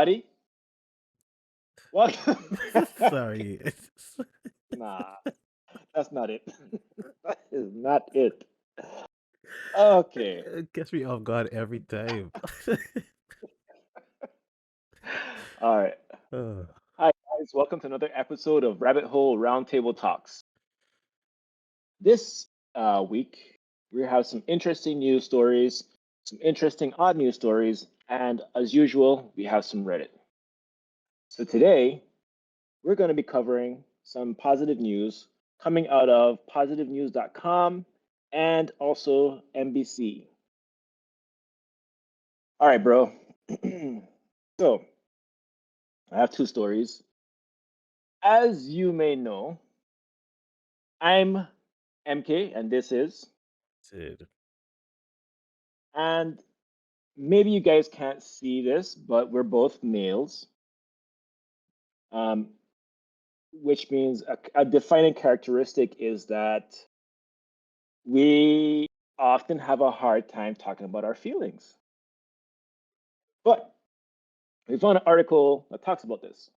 everybody. Welcome. Sorry. Nah, that's not it. That is not it. Okay. It gets me off guard every time. All right. Uh, Hi, guys. Welcome to another episode of Rabbit Hole Roundtable Talks. This week, we have some interesting news stories, some interesting odd news stories, and as usual, we have some Reddit. So today, we're going to be covering some positive news coming out of positivenews.com and also NBC. All right, bro. So, I have two stories. As you may know, I'm MK and this is, Dude. and maybe you guys can't see this, but we're both males, um, which means a defining characteristic is that we often have a hard time talking about our feelings. But we found an article that talks about this.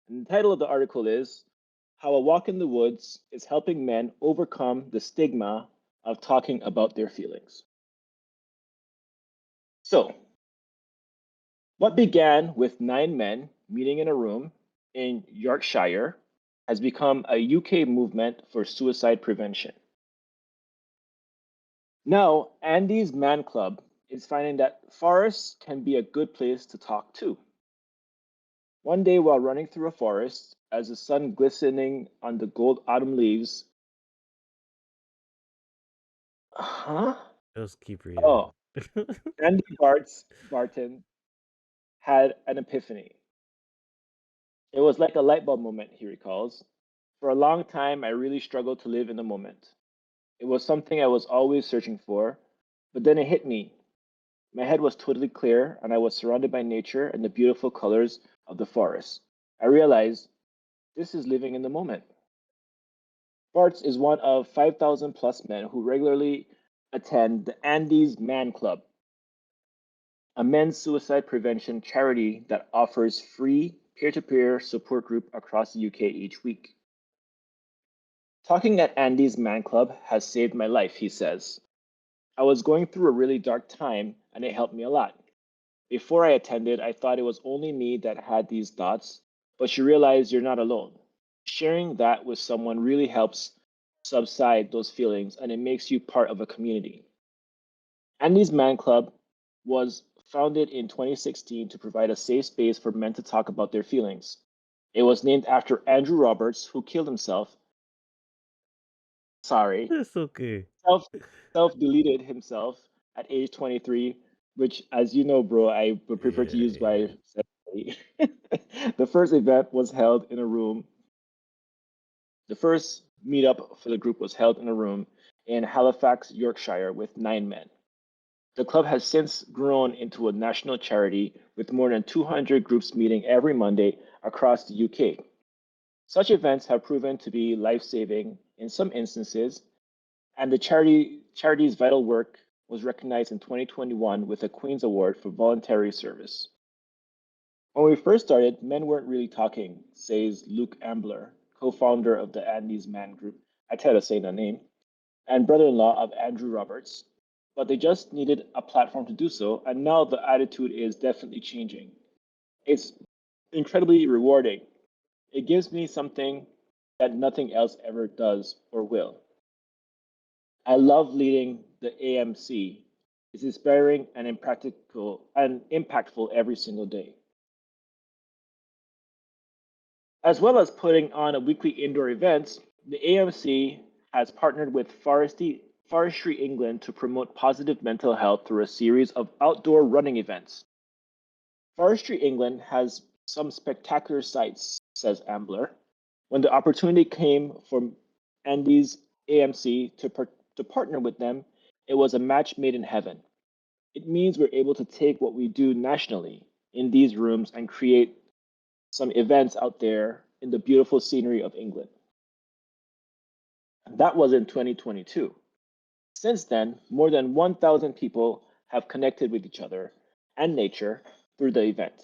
And the title of the article is How a Walk in the Woods is Helping Men Overcome the Stigma of Talking About Their Feelings. So, what began with 9 men meeting in a room in Yorkshire has become a UK movement for suicide prevention. Now, Andy's Man Club is finding that forests can be a good place to talk too. One day, while running through a forest, as the sun glistening on the gold autumn leaves, huh? Just keep Oh, reading. Andy Barton had an epiphany. It was like a light bulb moment, he recalls. For a long time, I really struggled to live in the moment. It was something I was always searching for, but then it hit me. My head was totally clear, and I was surrounded by nature and the beautiful colors of the forest. I realized this is living in the moment. Bartz is one of 5,000 plus men who regularly attend the Andes Man Club, a men's suicide prevention charity that offers free peer to peer support group across the UK each week. Talking at Andy's Man Club has saved my life, he says. I was going through a really dark time and it helped me a lot. Before I attended, I thought it was only me that had these thoughts, but you realize you're not alone. Sharing that with someone really helps subside those feelings and it makes you part of a community. Andy's Man Club was founded in 2016 to provide a safe space for men to talk about their feelings. It was named after Andrew Roberts, who killed himself. Sorry, It's okay. self self deleted himself at age 23, which, as you know, bro, I would prefer to Yeah, use yeah. by separately. The first event was held in a room. The first meetup for the group was held in a room in Halifax, Yorkshire, with 9 men. The club has since grown into a national charity with more than 200 groups meeting every Monday across the UK. Such events have proven to be life saving in some instances, and the charity's vital work was recognized in 2021 with a Queen's Award for voluntary service. When we first started, men weren't really talking, says Luke Ambler, co founder of the Andy's Man Group. I try to say the name, and brother in law of Andrew Roberts. But they just needed a platform to do so, and now the attitude is definitely changing. It's incredibly rewarding. It gives me something that nothing else ever does or will. I love leading the AMC. It's inspiring and impractical and impactful every single day. As well as putting on a weekly indoor events, the AMC has partnered with Forestry England to promote positive mental health through a series of outdoor running events. Forestry England has some spectacular sights, says Ambler. When the opportunity came for Andy's AMC to partner with them, it was a match made in heaven. It means we're able to take what we do nationally in these rooms and create some events out there in the beautiful scenery of England. That was in 2022. Since then, more than 1,000 people have connected with each other and nature through the event.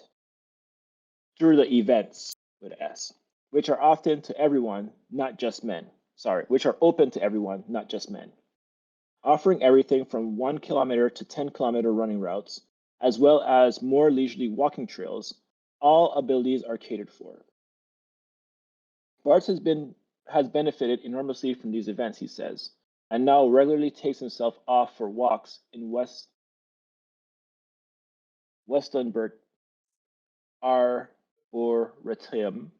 through the events with S, which are often to everyone, not just men. Sorry, which are open to everyone, not just men, offering everything from 1 kilometer to 10-kilometer running routes, as well as more leisurely walking trails. All abilities are catered for. Bartz has benefited enormously from these events, he says, and now regularly takes himself off for walks in Westonbirt Arboretum,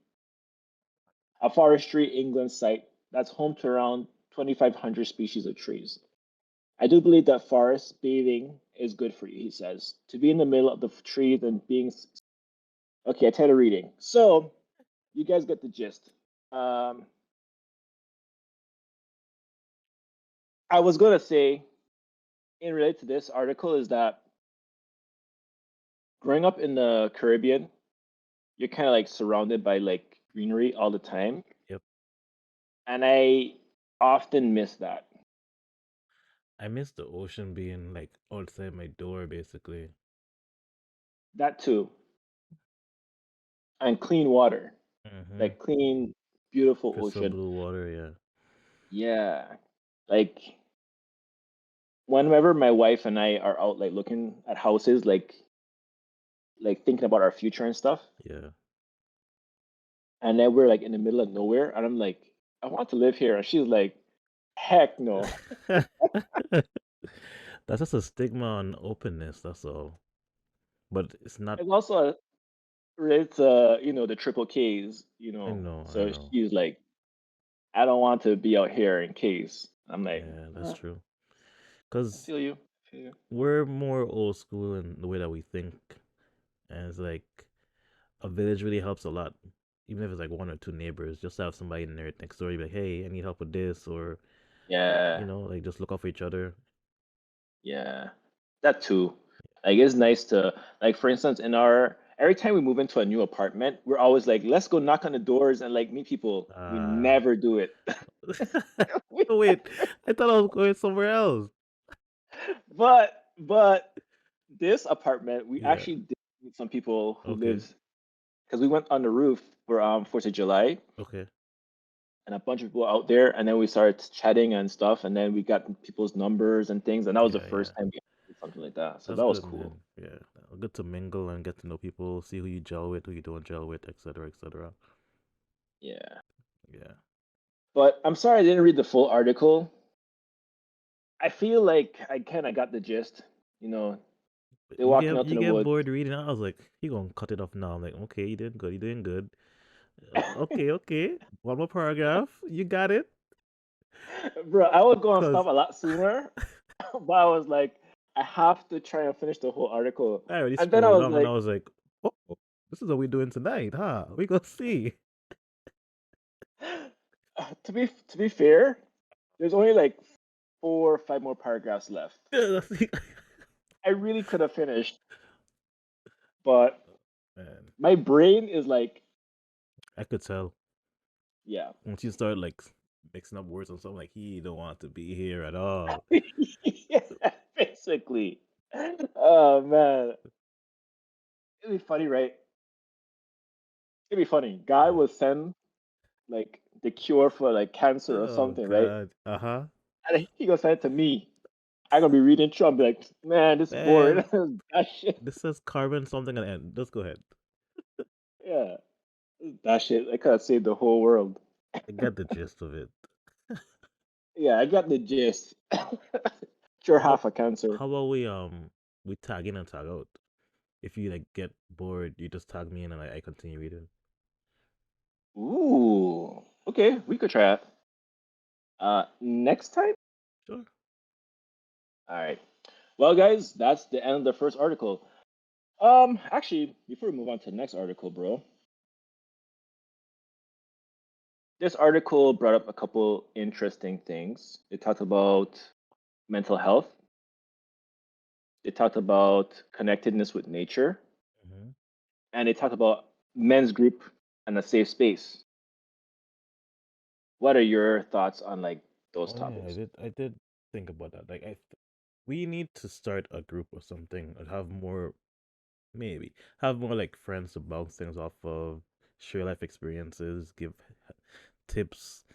a forestry England site that's home to around 2,500 species of trees. I do believe that forest bathing is good for you, he says. To be in the middle of the trees and being. Okay, I tell you reading. So, you guys get the gist. I was going to say, in relate to this article, is that growing up in the Caribbean, you're kind of like surrounded by like greenery all the time. Yep. And I often miss that. I miss the ocean being like outside my door, basically. That too. And clean water, Mm-hmm. like clean, beautiful Crystal ocean. blue water, yeah. Yeah. Like whenever my wife and I are out like looking at houses, like thinking about our future and stuff, Yeah. and then we're like in the middle of nowhere, and I'm like, I want to live here, and she's like, heck no. That's just a stigma on openness, that's all. But it's not. It's also it's the triple K's, I know, I so know. she's like, I don't want to be out here in case. I'm like, Yeah, that's "Uh, true. I Because feel you. I feel you. we're more old school in the way that we think. And it's like a village really helps a lot. Even if it's like one or two neighbors, just to have somebody in there next door, you be like, hey, I need help with this, or, Yeah, like just look out for each other. yeah, that too. Like it's nice to like, for instance, in our every time we move into a new apartment, we're always like, let's go knock on the doors and like meet people. We Uh, never do it. We wait, never. I thought I was going somewhere else. But this apartment, we Yeah, actually did meet some people who okay, lives because we went on the roof for 4th of July okay. and a bunch of people out there, and then we started chatting and stuff, and then we got people's numbers and things, and that was the Yeah, first yeah. time we did something like that. So That's that was good, cool. man. Yeah, good to mingle and get to know people, see who you gel with, who you don't gel with, etc., etc. Yeah. Yeah. But I'm sorry I didn't read the full article. I feel like I kind of got the gist. You know, But they're walking out to you the get woods. bored reading it. I was like, he gonna cut it off now. I'm like, okay, you doing good, you doing good. Okay, okay. One more paragraph. You got it. Bro, I was going to stop Cause a lot sooner, but I was like, I have to try and finish the whole article. I already And then I scrolled was down and I like, was like, oh, this is what we doing tonight, huh? We gonna see. to be fair, there's only like 4 or 5 more paragraphs left. I really could have finished, but Man, my brain is like, I could tell yeah. once you start like mixing up words and something like he don't want to be here at all. Yeah, basically. Oh man, it'd be funny, right? It'd be funny. Guy Yeah. will send like the cure for like cancer or Oh something, right? God. Uh-huh. And he gonna send it to me. I'm gonna be reading through. I'll be like, man, this is boring. Man, That shit. this says carbon something at the end. Just go ahead. Yeah, that shit. I could have saved the whole world. I get the gist of it. Yeah, I got the gist. Cure How half a cancer. how about we tag in and tag out? If you like get bored, you just tag me in and I continue reading. Ooh. Okay, we could try it. Next time. Sure. All right. Well, guys, that's the end of the first article. Actually, before we move on to the next article, bro, this article brought up a couple interesting things. It talked about mental health. It talked about connectedness with nature, Mm-hmm. and it talked about men's group and a safe space. What are your thoughts on like those Oh yeah, topics? I did think about that. Like we need to start a group or something and have more maybe have more like friends to bounce things off of, share life experiences, give tips.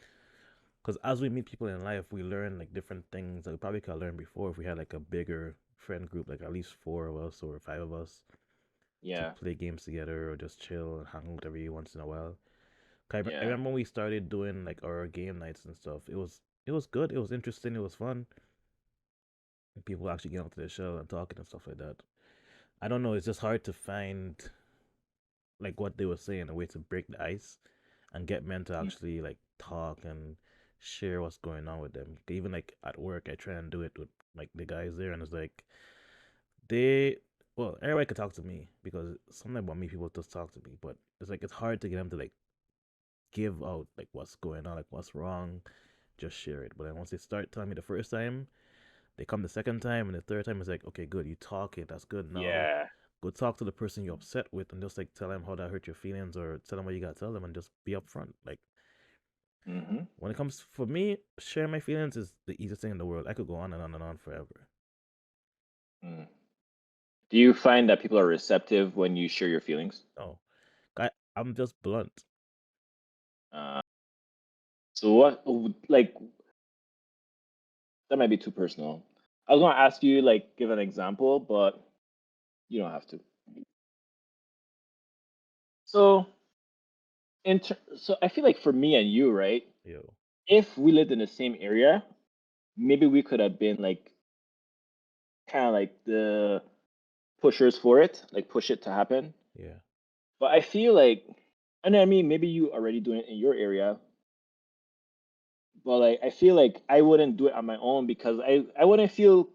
Because as we meet people in life, we learn like different things that we probably could learn before if we had like a bigger friend group, like at least four of us or five of us to Yeah, play games together or just chill and hang out every once in a while. 'Cause I yeah. remember when we started doing like our game nights and stuff. It was good. It was interesting. It was fun. And people actually getting out to the show and talking and stuff like that. I don't know. It's just hard to find like what they were saying, a way to break the ice and get men to Mm. actually like talk and share what's going on with them. Even like at work, I try and do it with like the guys there, and it's like they, well, everybody could talk to me because sometimes when me people just talk to me, but it's like it's hard to get them to like give out like what's going on, like what's wrong, just share it. But then once they start telling me the first time, they come the second time, and the third time is like, okay, good, you talking, that's good. Now Yeah. go talk to the person you're upset with, and just like tell them how that hurt your feelings, or tell them what you gotta tell them, and just be upfront. Like Mm-hmm. when it comes for me, sharing my feelings is the easiest thing in the world. I could go on and on and on forever. Mm. Do you find that people are receptive when you share your feelings? No, I'm just blunt. Uh, so what, like, that might be too personal. I was gonna ask you, like, give an example, but you don't have to. So, so I feel like for me and you, right? Yo, If we lived in the same area, maybe we could have been like kind of like the pushers for it, like push it to happen. yeah, But I feel like, and I mean, maybe you already doing it in your area, but like I feel like I wouldn't do it on my own because I wouldn't feel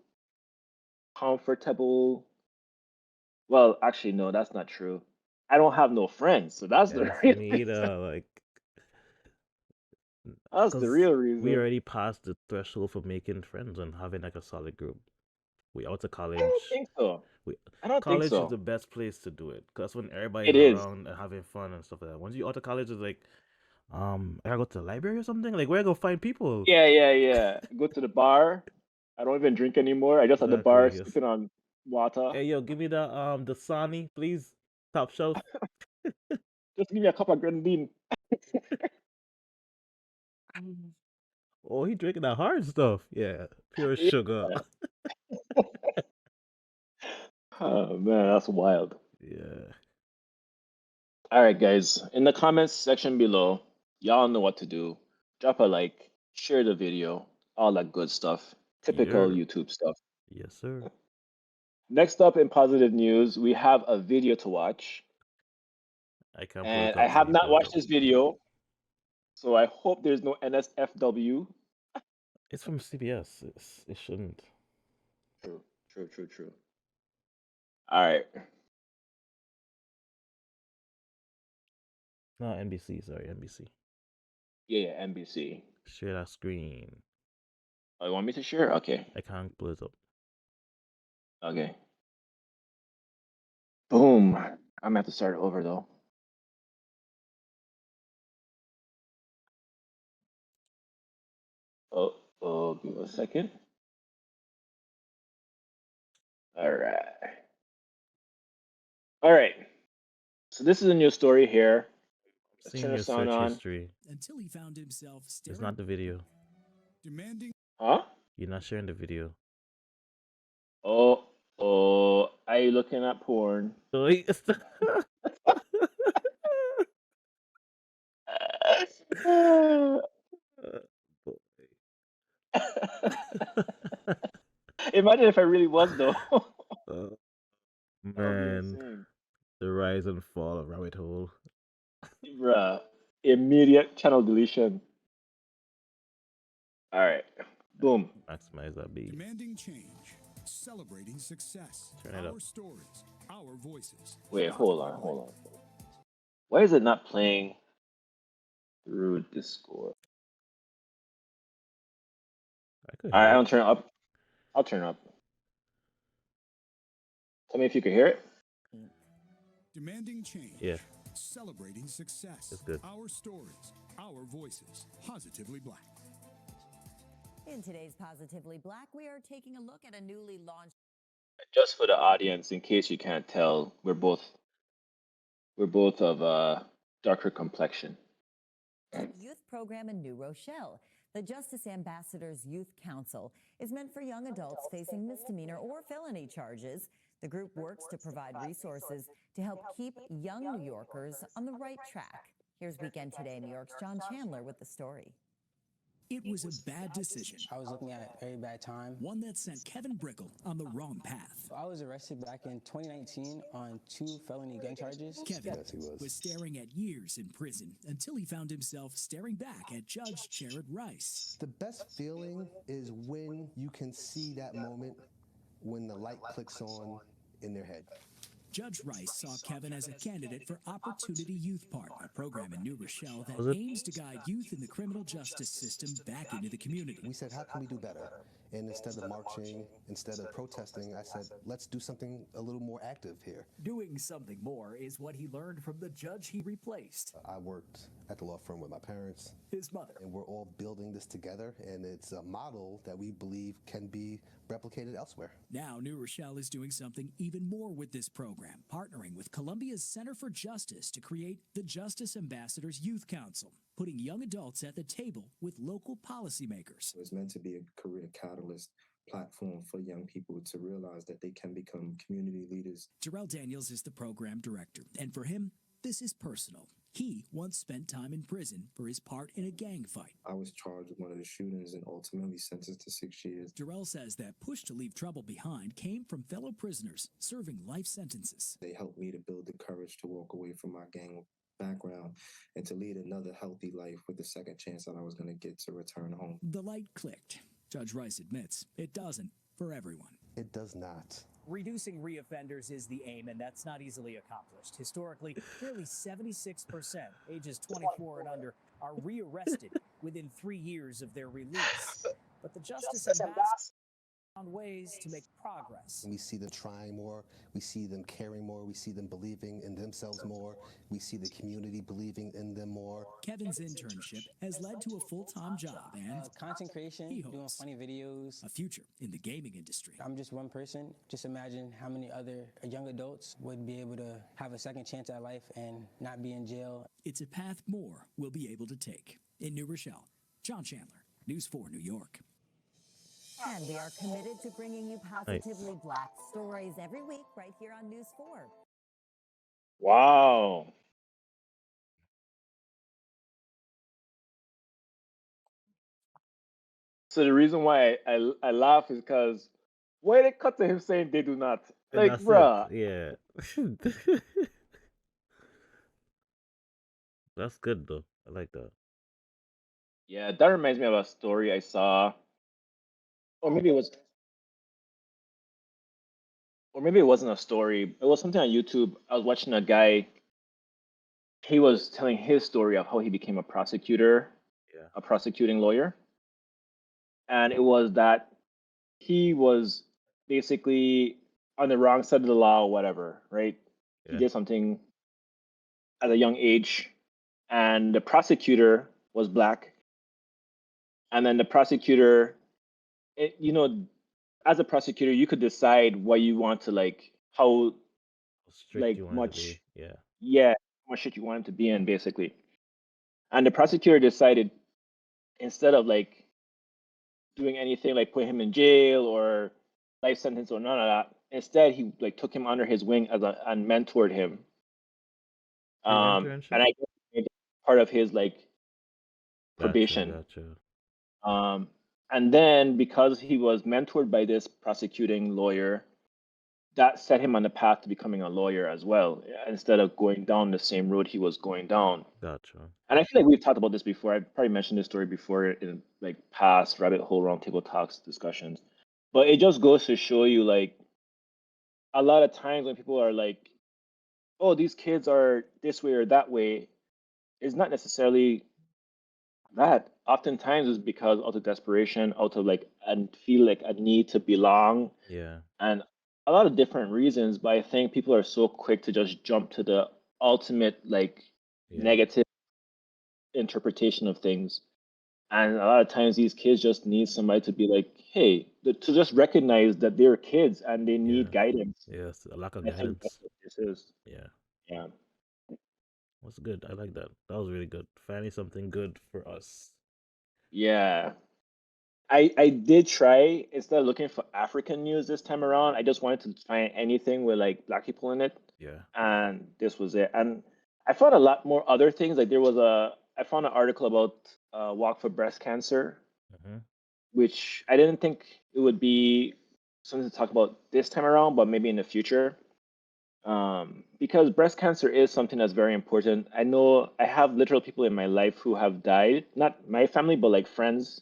comfortable. Well, actually, no, that's not true. I don't have no friends, so that's the yes, real me reason. either. Like, That's the cause real we reason. already passed the threshold for making friends and having like a solid group. We out of I don't college. think so. We I don't think college is so. the best place to do it. Cause that's when everybody's It is. around and having fun and stuff like that. Once you out of college, it's like, I gotta go to the library or something. Like, where I go find people? Yeah, yeah, yeah. Go to the bar. I don't even drink anymore. I just at the bar Exactly. Yes. sipping on water. Hey, yo, give me the Sani, please. Top shelf. Just give me a cup of grenadine. Oh, he drinking that hard stuff. Yeah, pure Yeah. sugar. Oh man, that's wild. Yeah, All right, guys. In the comments section below, y'all know what to do. Drop a like, share the video, all that good stuff. Typical yeah, YouTube stuff. yes, sir. Next up in positive news, we have a video to watch. I can pull it And I up so have you pull not it watched up. this video, so I hope there's no NSFW. It's from CBS. It shouldn't. True, true, true, true. All right. No, NBC. Sorry, NBC. Yeah, yeah, NBC. Share that screen. Oh, you want me to share? Okay. I can't pull it up. Okay. Boom. I'm gonna have to start over though. Oh, oh, give me a second. All right. All right. So this is a new story here. Let's turn Seeing the your sound search on. history. Until he found himself It's staring not the video. demanding Huh? You're not sharing the video. Oh, oh, are you looking at porn? So Imagine if I really was though. Oh, That would be man, insane. the rise and fall of rabbit hole. Bruh. Immediate channel deletion. All right. Boom. Maximize that B. demanding change, celebrating success. Turn it up. Our stories, our voices. Wait, hold Positively on, Black. hold on. Why is it not playing through Discord? I could All right, hear I it. don't turn it up. I'll turn it up. Tell me if you can hear it. Demanding change, Yeah, celebrating success. it's good. Our stories, our voices. Positively Black. In today's Positively Black, we are taking a look at a newly launched Just for the audience, in case you can't tell, we're both of darker complexion. Youth program in New Rochelle. The Justice Ambassadors Youth Council is meant for young adults facing misdemeanor or felony charges. The group works to provide resources to help keep young New Yorkers on the right track. Here's Weekend Today New York's John Chandler with the story. It was a bad decision, I was looking at a very bad time. one that sent Kevin Brickle on the wrong path. I was arrested back in 2019 on 2 felony gun charges. Kevin Yes, he was. staring at years in prison until he found himself staring back at Judge Jared Rice. The best feeling is when you can see that moment when the light clicks on in their head. Judge Rice saw Kevin as a candidate for Opportunity Youth Part, a program in New Rochelle that Was it? aims to guide youth in the criminal justice system back into the community. We said, how can we do better? And instead of marching, instead of protesting, I said, let's do something a little more active here. Doing something more is what he learned from the judge he replaced, I worked at the law firm with my parents, his mother. and we're all building this together, and it's a model that we believe can be replicated elsewhere. Now, New Rochelle is doing something even more with this program, partnering with Columbia's Center for Justice to create the Justice Ambassadors Youth Council, putting young adults at the table with local policymakers. It was meant to be a career catalyst platform for young people to realize that they can become community leaders. Terrell Daniels is the program director, and for him, this is personal. He once spent time in prison for his part in a gang fight. I was charged with one of the shootings and ultimately sentenced to 6 years. Terrell says that push to leave trouble behind came from fellow prisoners serving life sentences. They helped me to build the courage to walk away from my gang background and to lead another healthy life with the second chance that I was going to get to return home. The light clicked. Judge Rice admits it doesn't for everyone. It does not. Reducing reoffenders is the aim, and that's not easily accomplished. Historically, nearly 76%, ages 24 and under, are rearrested within 3 years of their release. But the Justice Ambassador found ways to make progress. We see them trying more, we see them caring more, we see them believing in themselves more, we see the community believing in them more. Kevin's internship has led to a full-time job and Content creation, He doing hopes. funny videos. a future in the gaming industry. I'm just one person. Just imagine how many other young adults would be able to have a second chance at life and not be in jail. It's a path more will be able to take. In New Rochelle, John Chandler, News 4 New York. And we are committed to bringing you positively black stories every week right here on News 4. Wow. So the reason why I laugh is because why they cut to him saying they do not. And Like, that's bruh. it. Yeah. That's good though. I like that. Yeah, that reminds me of a story I saw. Or maybe it was or maybe it wasn't a story. It was something on YouTube. I was watching a guy. He was telling his story of how he became a prosecutor, Yeah. a prosecuting lawyer. And it was that he was basically on the wrong side of the law or whatever, right? He Yeah. did something at a young age, and the prosecutor was black. And then the prosecutor, as a prosecutor, you could decide what you want to how How strict like you want it to much, be. Yeah. yeah, how much shit you want him to be in, basically. And the prosecutor decided instead of doing anything like put him in jail or life sentence or none of that, instead he took him under his wing and mentored him. Free And internship? I guess he made it part of his Gotcha. probation. Gotcha. And then because he was mentored by this prosecuting lawyer, that set him on the path to becoming a lawyer as well, instead of going down the same road he was going down. Gotcha. And I feel like we've talked about this before. I've probably mentioned this story before in past rabbit hole roundtable talks discussions. But it just goes to show you a lot of times when people are like, oh, these kids are this way or that way, it's not necessarily that. Oftentimes it's because out of desperation, out of and feel like a need to belong, Yeah. and a lot of different reasons. But I think people are so quick to just jump to the ultimate Yeah. negative interpretation of things. And a lot of times these kids just need somebody to be like, hey, to just recognize that they're kids and they need Yeah. guidance. Yes, a lack of And I think that's guidance. what this is. Yeah. Yeah. Was good. I like that. That was really good. Finally something good for us. Yeah. I did try, instead of looking for African news this time around, I just wanted to find anything with like black people in it. Yeah. And this was it. And I found a lot more other things. Like I found an article about Walk for Breast Cancer, Mm-hmm. which I didn't think it would be something to talk about this time around, but maybe in the future. Because breast cancer is something that's very important. I know I have literal people in my life who have died, not my family, but like friends,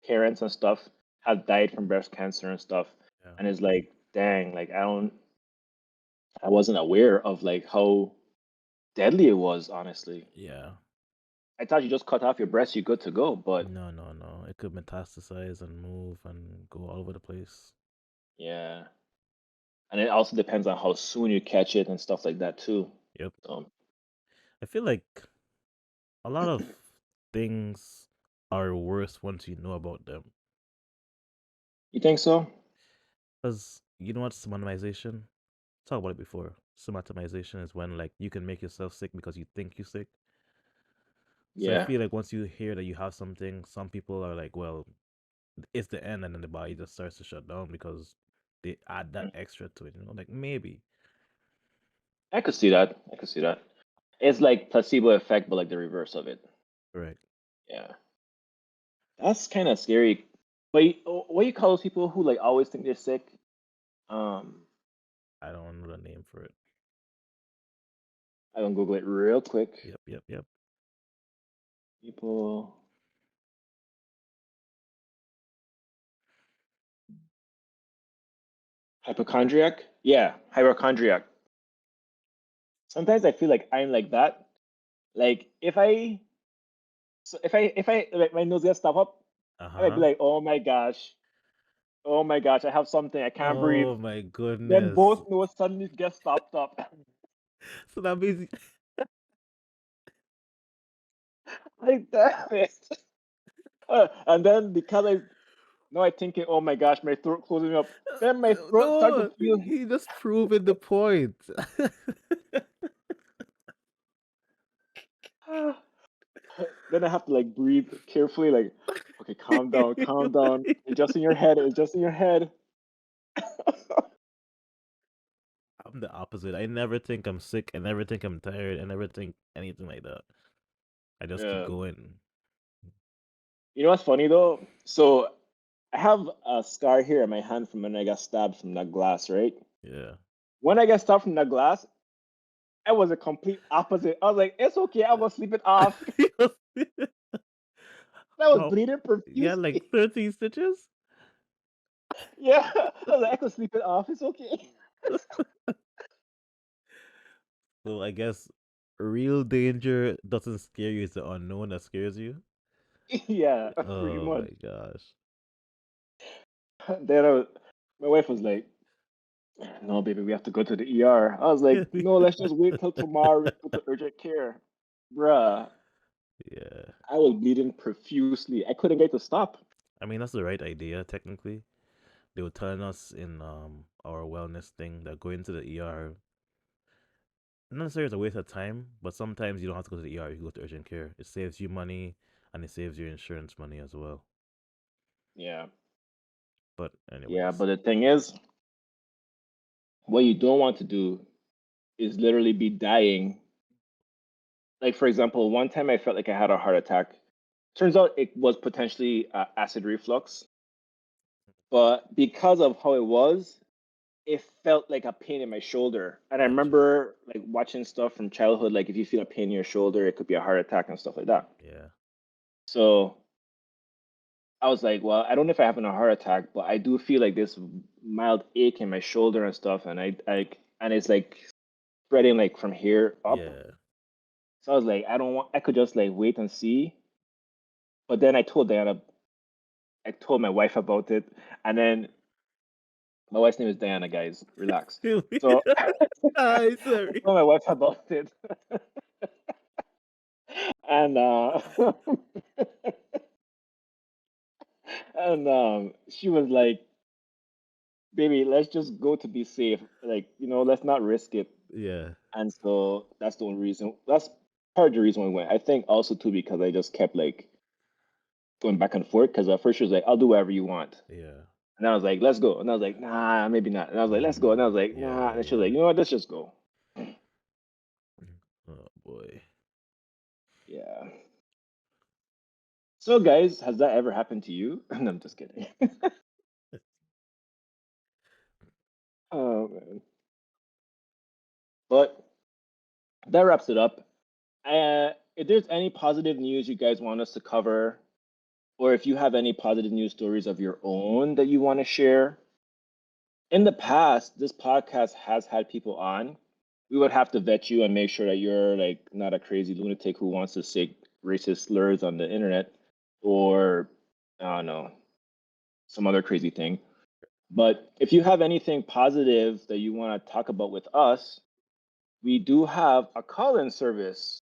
parents, and stuff have died from breast cancer and stuff. Yeah. And it's like, dang, like I wasn't aware of like how deadly it was, honestly. Yeah. I thought you just cut off your breast, you're good to go, but No, no, no. It could metastasize and move and go all over the place. yeah. And it also depends on how soon you catch it and stuff like that too. Yep. So, I feel like a lot of things are worse once you know about them. you think so? Because you know what somatomization? Talk about it before. Somatomization is when like you can make yourself sick because you think you're sick. So I Yeah. feel like once you hear that you have something, some people are like, well, it's the end, and then the body just starts to shut down because they add that extra to it. Like maybe. I could see that. I could see that. It's like placebo effect, but like the reverse of it. Correct. Yeah. That's kind of scary. But what you call those people who like always think they're sick? Um, I don't know the name for it. I can Google it real quick. Yep, yep, yep. People. Hypochondriac? Yeah, hypochondriac. Sometimes I feel like I'm like that. Like if I like my nose gets stuffed up, I might be Uh-huh. like, oh my gosh, I have something, I can't breathe. Oh my Then goodness. both nose suddenly get stopped up. So that means Like damn it. And then because I thinking, oh my gosh, my throat closing up. Then my throat start to no, feel. he just proving the point. Then I have to like breathe carefully, like, okay, calm down. Adjust in your head, adjust in your head. I'm the opposite. I never think I'm sick. I never think I'm tired. I never think anything like that. I just keep Yeah. going. You know what's funny though? So I have a scar here on my hand from when I got stabbed from that glass, right? Yeah. When I got stabbed from that glass, I was a complete opposite. I was like, it's okay, I will sleep it off. I was Wow. bleeding You had like profusely. 13 stitches? Yeah. I was like, I could sleep it off, it's okay. So I guess real danger doesn't scare you. It's the unknown that scares you. Yeah, pretty Oh much. my gosh. Then my wife was like, no, baby, we have to go to the ER. I was like, no, let's just wait till tomorrow. We go to urgent care. Bruh, Yeah. I was bleeding profusely. I couldn't get to stop. I mean, that's the right idea, technically. They were telling us in our wellness thing that going to the ER not necessarily is a waste of time, but sometimes you don't have to go to the ER. You can go to urgent care. It saves you money and it saves your insurance money as well. Yeah. But Yeah, anyways, but the thing is, what you don't want to do is literally be dying. Like, for example, one time I felt like I had a heart attack. Turns out it was potentially acid reflux, but because of how it was, it felt like a pain in my shoulder. And I gotcha. remember like watching stuff from childhood, like if you feel a pain in your shoulder, it could be a heart attack and stuff like that. Yeah. So I was like, well, I don't know if I have a heart attack, but I do feel like this mild ache in my shoulder and stuff, and and it's like spreading like from here up. Yeah. So I was like, I could just like wait and see. But then I told my wife about it, and then my wife's name is Diana, guys. Relax. So Hi, I sorry. told my wife about it, and And she was like, "Baby, let's just go to be safe. Like, let's not risk it." Yeah. And so that's the only reason. That's part of the reason we went. I think also too because I just kept like going back and forth. Because at first she was like, "I'll do whatever you want," Yeah. and I was like, "Let's go," and I was like, "Nah, maybe not," and I was like, "Let's go," and I was like, Yeah, "Nah," yeah, and she was like, yeah. "You know what? Let's just go." Oh boy. Yeah. So, guys, has that ever happened to you? No, I'm just kidding. Oh man. But that wraps it up. If there's any positive news you guys want us to cover, or if you have any positive news stories of your own that you want to share, in the past, this podcast has had people on. We would have to vet you and make sure that you're like not a crazy lunatic who wants to say racist slurs on the internet, or I don't know, some other crazy thing. But if you have anything positive that you want to talk about with us, we do have a call-in service.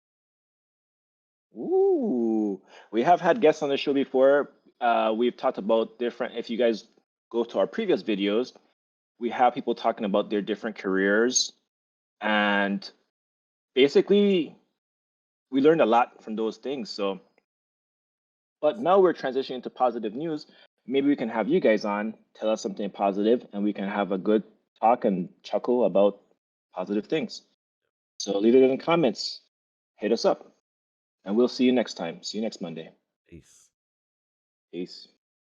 Ooh, we have had guests on the show before. We've talked about different, if you guys go to our previous videos, we have people talking about their different careers. And basically, we learned a lot from those things. So, but now we're transitioning to positive news. Maybe we can have you guys on, tell us something positive, and we can have a good talk and chuckle about positive things. So leave it in the comments. Hit us up. And we'll see you next time. See you next Monday. Peace. Peace.